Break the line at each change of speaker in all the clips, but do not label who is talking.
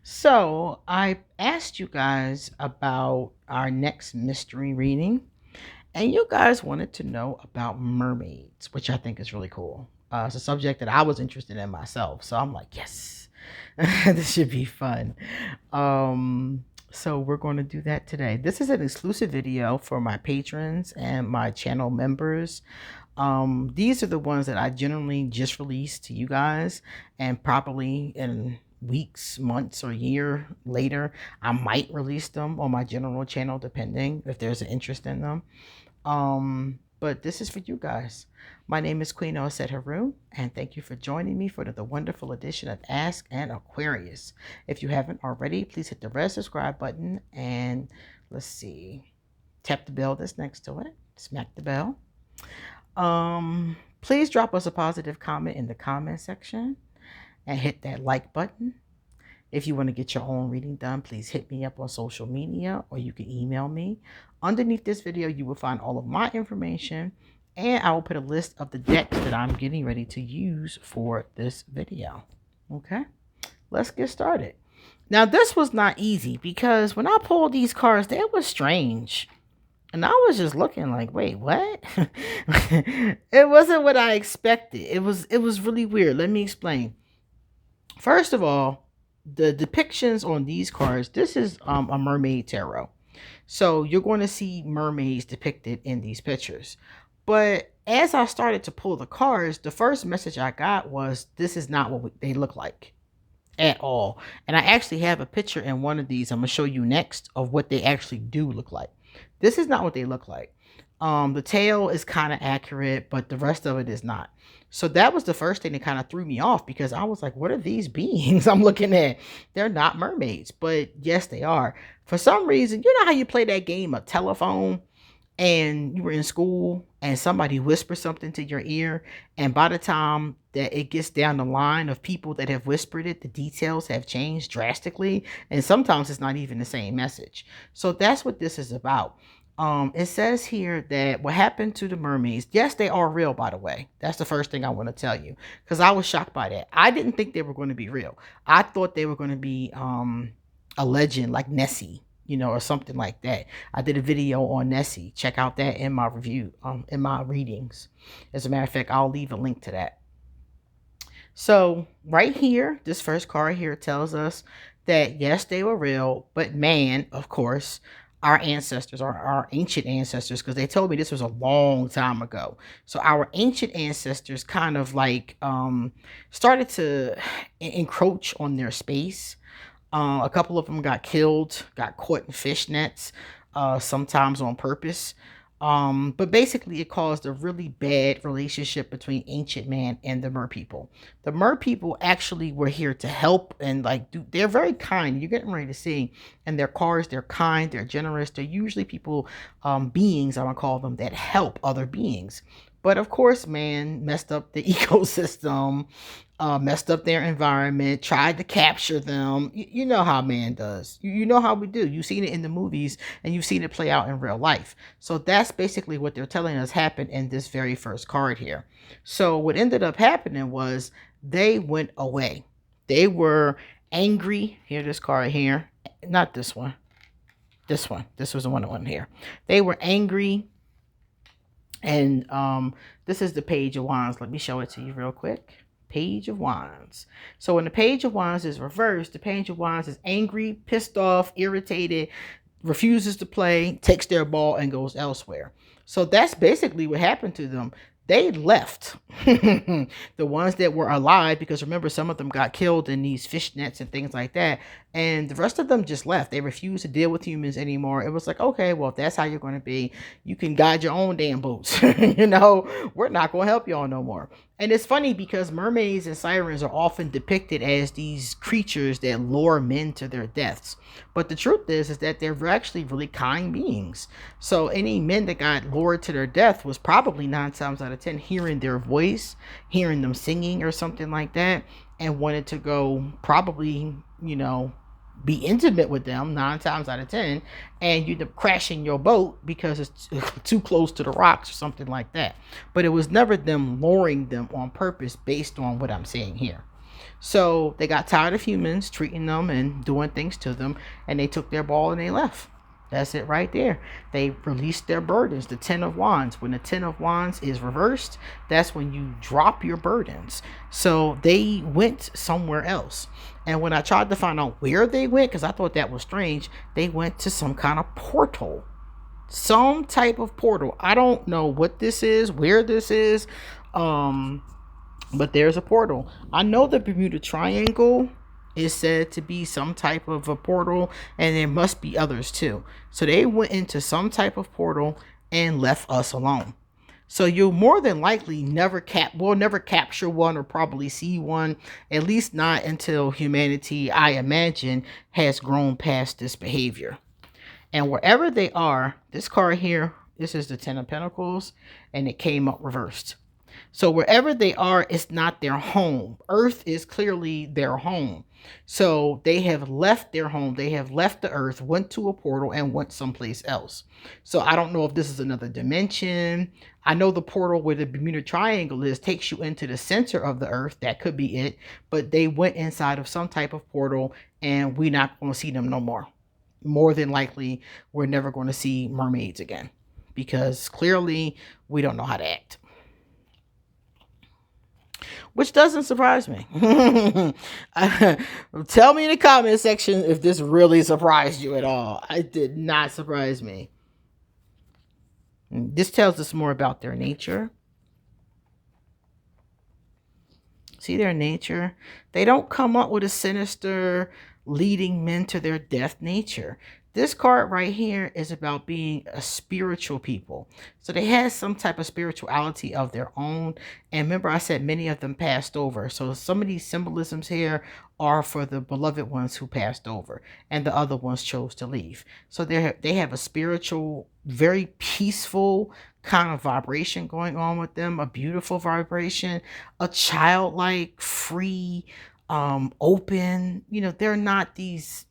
So I asked you guys about our next mystery reading, and you guys wanted to know about mermaids, which I think is really cool. It's a subject that I was interested in myself, so I'm like, yes, this should be fun. So we're going to do that today. This is an exclusive video for my patrons and my channel members. These are the ones that I generally just release to you guys, and probably in weeks, months, or year later, I might release them on my general channel, depending if there's an interest in them. But this is for you guys. My name is QueenAusetHeru, and thank you for joining me for the wonderful edition of Ask an Aquarius. If you haven't already, please hit the red subscribe button and let's see, tap the bell that's next to it. Smack the bell. Please drop us a positive comment in the comment section and hit that like button. If you want to get your own reading done, please hit me up on social media or you can email me. Underneath this video, you will find all of my information, and I will put a list of the decks that I'm getting ready to use for this video. Okay, let's get started. Now, this was not easy because when I pulled these cards, they were strange. And I was just looking like, wait, what? It wasn't what I expected. It was really weird. Let me explain. First of all, the depictions on these cards, this is a mermaid tarot. So you're going to see mermaids depicted in these pictures. But as I started to pull the cards, the first message I got was, this is not what they look like at all. And I actually have a picture in one of these I'm going to show you next of what they actually do look like. This is not what they look like. The tail is kind of accurate, but the rest of it is not. So that was the first thing that kind of threw me off, because I was like, what are these beings I'm looking at? They're not mermaids, but yes, they are. For some reason, you know how you play that game of telephone and you were in school and somebody whispers something to your ear, and by the time that it gets down the line of people that have whispered it, the details have changed drastically, and sometimes it's not even the same message. So that's what this is about. It says here that what happened to the mermaids, yes, they are real, by the way. That's the first thing I want to tell you, because I was shocked by that. I didn't think they were going to be real. I thought they were going to be a legend like Nessie, you know, or something like that. I did a video on Nessie. Check out that in my review, in my readings. As a matter of fact, I'll leave a link to that. So right here, this first card here tells us that yes, they were real, but man, of course, our ancestors, our ancient ancestors, because they told me this was a long time ago. So our ancient ancestors kind of like started to encroach on their space. A couple of them got killed, got caught in fish nets, sometimes on purpose. But basically it caused a really bad relationship between ancient man and the mer people. The mer people actually were here to help and like they're very kind. You're getting ready to see in their cards, they're kind, they're generous. They're usually people, beings, I'm gonna call them, that help other beings. But of course, man messed up the ecosystem, messed up their environment, tried to capture them. You know how man does. You know how we do. You've seen it in the movies and you've seen it play out in real life. So that's basically what they're telling us happened in this very first card here. So what ended up happening was they went away. They were angry. Here, this card here. Not this one. This one. This was the one on here. They were angry. And this is the Page of Wands. Let me show it to you real quick. Page of Wands. So when the Page of Wands is reversed, the Page of Wands is angry, pissed off, irritated, refuses to play, takes their ball and goes elsewhere. So that's basically what happened to them. They left. The ones that were alive, because remember, some of them got killed in these fish nets and things like that. And the rest of them just left. They refused to deal with humans anymore. It was like, okay, well, if that's how you're going to be, you can guide your own damn boats. You know, we're not going to help y'all no more. And it's funny because mermaids and sirens are often depicted as these creatures that lure men to their deaths. But the truth is that they're actually really kind beings. So any men that got lured to their death was probably 9 times out of 10 hearing their voice, hearing them singing or something like that, and wanted to go probably, you know, be intimate with them 9 times out of 10, and you end up crashing your boat because it's too close to the rocks or something like that. But it was never them luring them on purpose based on what I'm saying here. So they got tired of humans treating them and doing things to them, and they took their ball and they left. That's it right there. They released their burdens. The Ten of Wands. When the Ten of Wands is reversed, that's when you drop your burdens. So they went somewhere else. And when I tried to find out where they went, because I thought that was strange, they went to some kind of portal. Some type of portal. I don't know what this is, where this is. But there's a portal. I know the Bermuda Triangle is said to be some type of a portal, and there must be others too. So they went into some type of portal and left us alone. So you'll more than likely never capture one or probably see one, at least not until humanity, I imagine, has grown past this behavior. And wherever they are, this card here, this is the Ten of Pentacles, and it came up reversed. So wherever they are, it's not their home. Earth is clearly their home. So they have left their home. They have left the earth, went to a portal, and went someplace else. So I don't know if this is another dimension. I know the portal where the Bermuda Triangle is takes you into the center of the earth. That could be it. But they went inside of some type of portal, and we're not going to see them no more. More than likely, we're never going to see mermaids again, because clearly we don't know how to act. Which doesn't surprise me. Tell me in the comment section if this really surprised you at all. It did not surprise me. This tells us more about their nature. See their nature? They don't come up with a sinister, leading men to their death nature. This card right here is about being a spiritual people. So they had some type of spirituality of their own. And remember, I said many of them passed over. So some of these symbolisms here are for the beloved ones who passed over, and the other ones chose to leave. So they have a spiritual, very peaceful kind of vibration going on with them, a beautiful vibration, a childlike, free, open. They're not these,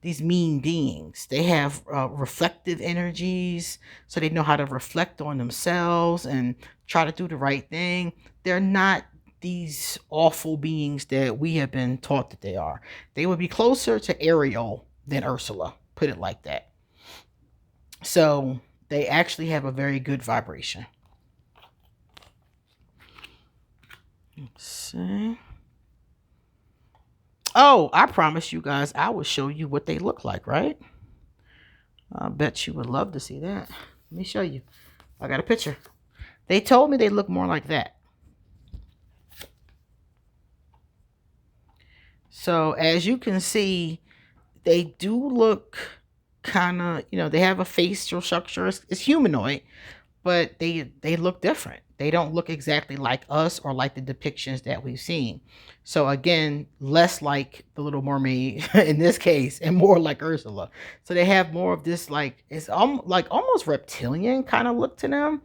these mean beings. They have reflective energies, so they know how to reflect on themselves and try to do the right thing. They're not these awful beings that we have been taught that they are. They would be closer to Ariel than Ursula, put it like that. So they actually have a very good vibration. Let's see. Oh, I promised you guys I would show you what they look like, right? I bet you would love to see that. Let me show you. I got a picture. They told me they look more like that. So as you can see, they do look kind of, they have a facial structure. It's humanoid, but they look different. They don't look exactly like us or like the depictions that we've seen. So again, less like the Little Mermaid in this case, and more like Ursula. So they have more of this, like, it's like almost reptilian kind of look to them.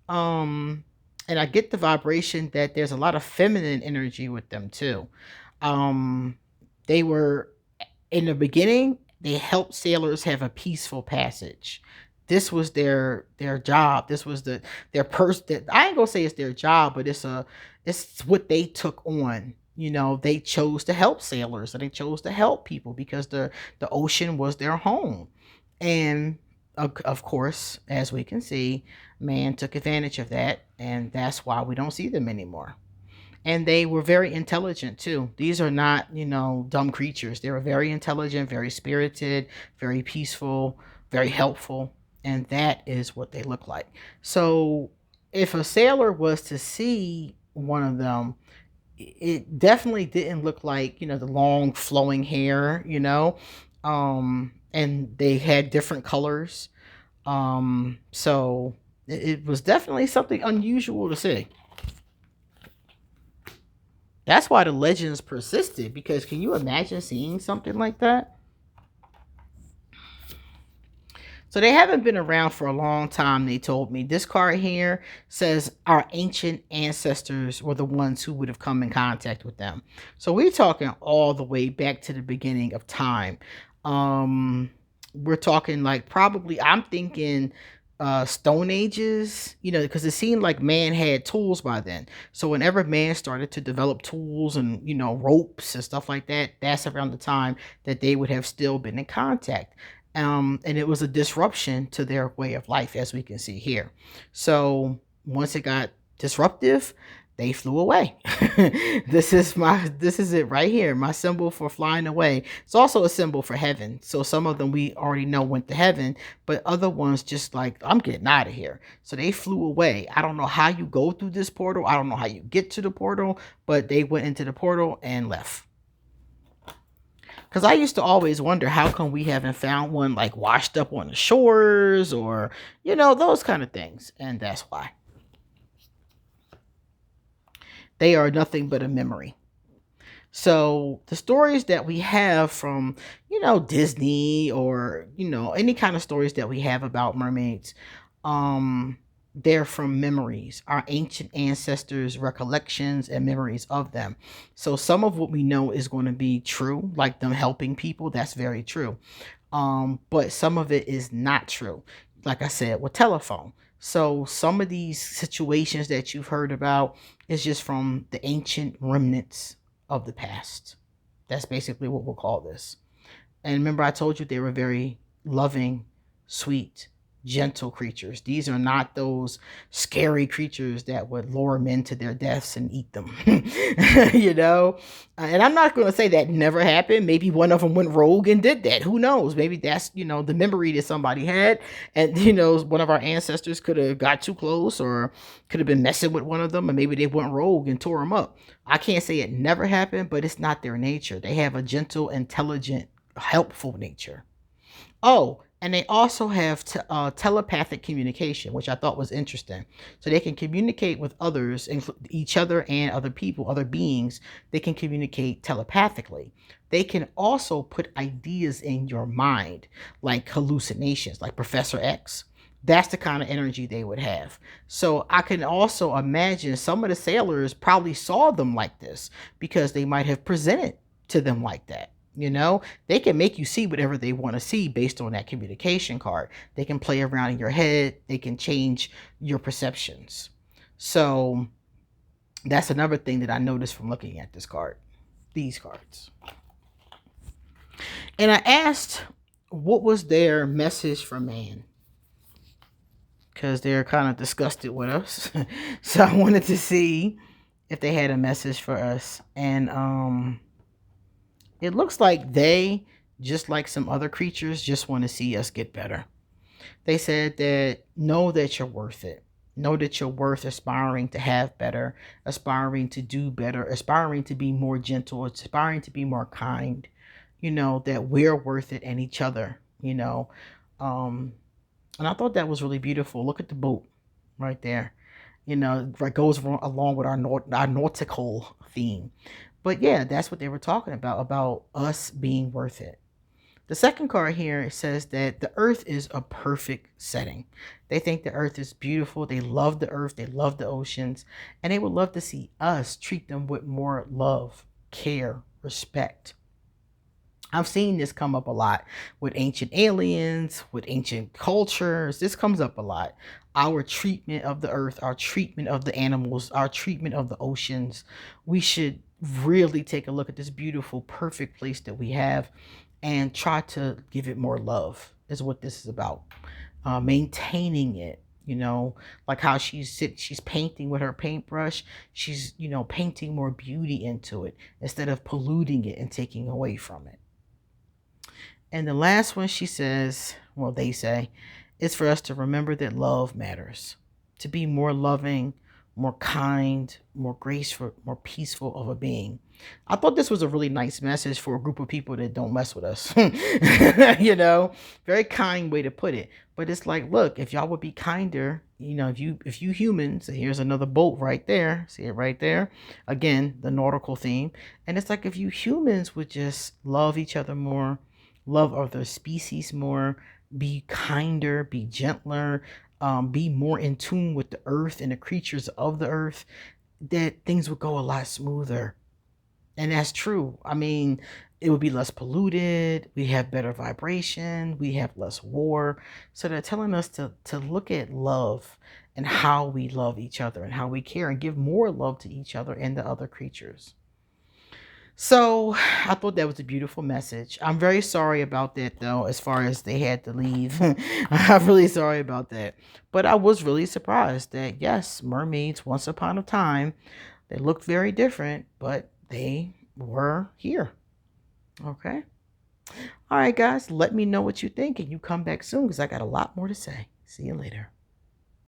And I get the vibration that there's a lot of feminine energy with them too. They were, in the beginning, they helped sailors have a peaceful passage. This was their job. This was their person. I ain't gonna say it's their job, but it's what they took on. They chose to help sailors, and they chose to help people because the ocean was their home. And of course, as we can see, man took advantage of that, and that's why we don't see them anymore. And they were very intelligent too. These are not, dumb creatures. They were very intelligent, very spirited, very peaceful, very helpful. And that is what they look like. So if a sailor was to see one of them, it definitely didn't look like, the long flowing hair, and they had different colors. So it was definitely something unusual to see. That's why the legends persisted, because can you imagine seeing something like that? So they haven't been around for a long time, they told me. This card here says our ancient ancestors were the ones who would have come in contact with them. So we're talking all the way back to the beginning of time. We're talking like probably, I'm thinking Stone Ages, because it seemed like man had tools by then. So whenever man started to develop tools and, ropes and stuff like that, that's around the time that they would have still been in contact. And it was a disruption to their way of life, as we can see here. So once it got disruptive, they flew away. This is it right here, my symbol for flying away. It's also a symbol for heaven. So some of them we already know went to heaven, but other ones just like, I'm getting out of here. So they flew away. I don't know how you go through this portal. I don't know how you get to the portal, but they went into the portal and left. Because I used to always wonder, how come we haven't found one like washed up on the shores or, those kind of things. And that's why. They are nothing but a memory. So the stories that we have from, Disney or, any kind of stories that we have about mermaids, they're from memories, our ancient ancestors' recollections and memories of them. So some of what we know is going to be true, like them helping people. That's very true. But some of it is not true. Like I said, with telephone. So some of these situations that you've heard about is just from the ancient remnants of the past. That's basically what we'll call this. And remember, I told you they were very loving, sweet, gentle creatures. These are not those scary creatures that would lure men to their deaths and eat them. And I'm not going to say that never happened. Maybe one of them went rogue and did that. Who knows? Maybe that's, the memory that somebody had. And, one of our ancestors could have got too close or could have been messing with one of them. And maybe they went rogue and tore them up. I can't say it never happened, but it's not their nature. They have a gentle, intelligent, helpful nature. Oh, and they also have telepathic communication, which I thought was interesting. So they can communicate with others, each other and other people, other beings. They can communicate telepathically. They can also put ideas in your mind, like hallucinations, like Professor X. That's the kind of energy they would have. So I can also imagine some of the sailors probably saw them like this because they might have presented to them like that. They can make you see whatever they want to see based on that communication card. They can play around in your head. They can change your perceptions. So that's another thing that I noticed from looking at this card, these cards. And I asked, what was their message for man? Because they're kind of disgusted with us. So I wanted to see if they had a message for us. And, it looks like they, just like some other creatures, just want to see us get better. They said that know that you're worth it. Know that you're worth aspiring to have better, aspiring to do better, aspiring to be more gentle, aspiring to be more kind. That we're worth it and each other, And I thought that was really beautiful. Look at the boat right there. It goes along with our nautical theme. But yeah, that's what they were talking about us being worth it. The second card here, it says that the earth is a perfect setting. They think the earth is beautiful. They love the earth. They love the oceans. And they would love to see us treat them with more love, care, respect. I've seen this come up a lot with ancient aliens, with ancient cultures. This comes up a lot. Our treatment of the earth, our treatment of the animals, our treatment of the oceans. We should really take a look at this beautiful, perfect place that we have and try to give it more love is what this is about. Maintaining it, like how she's painting with her paintbrush. She's, painting more beauty into it instead of polluting it and taking away from it. And the last one, she says, well, they say, is for us to remember that love matters, to be more loving, more kind, more graceful, more peaceful of a being. I thought this was a really nice message for a group of people that don't mess with us. Very kind way to put it. But it's like, look, if y'all would be kinder, if you humans, here's another boat right there. See it right there? Again, the nautical theme. And it's like, if you humans would just love each other more, love other species more, be kinder, be gentler, be more in tune with the earth and the creatures of the earth, that things would go a lot smoother. And that's true. I mean, it would be less polluted. We have better vibration. We have less war. So they're telling us to look at love and how we love each other and how we care and give more love to each other and the other creatures. So I thought that was a beautiful message. I'm very sorry about that, though, as far as they had to leave. I'm really sorry about that. But I was really surprised that, yes, mermaids, once upon a time, they looked very different, but they were here. Okay. All right, guys, let me know what you think, and you come back soon because I got a lot more to say. See you later.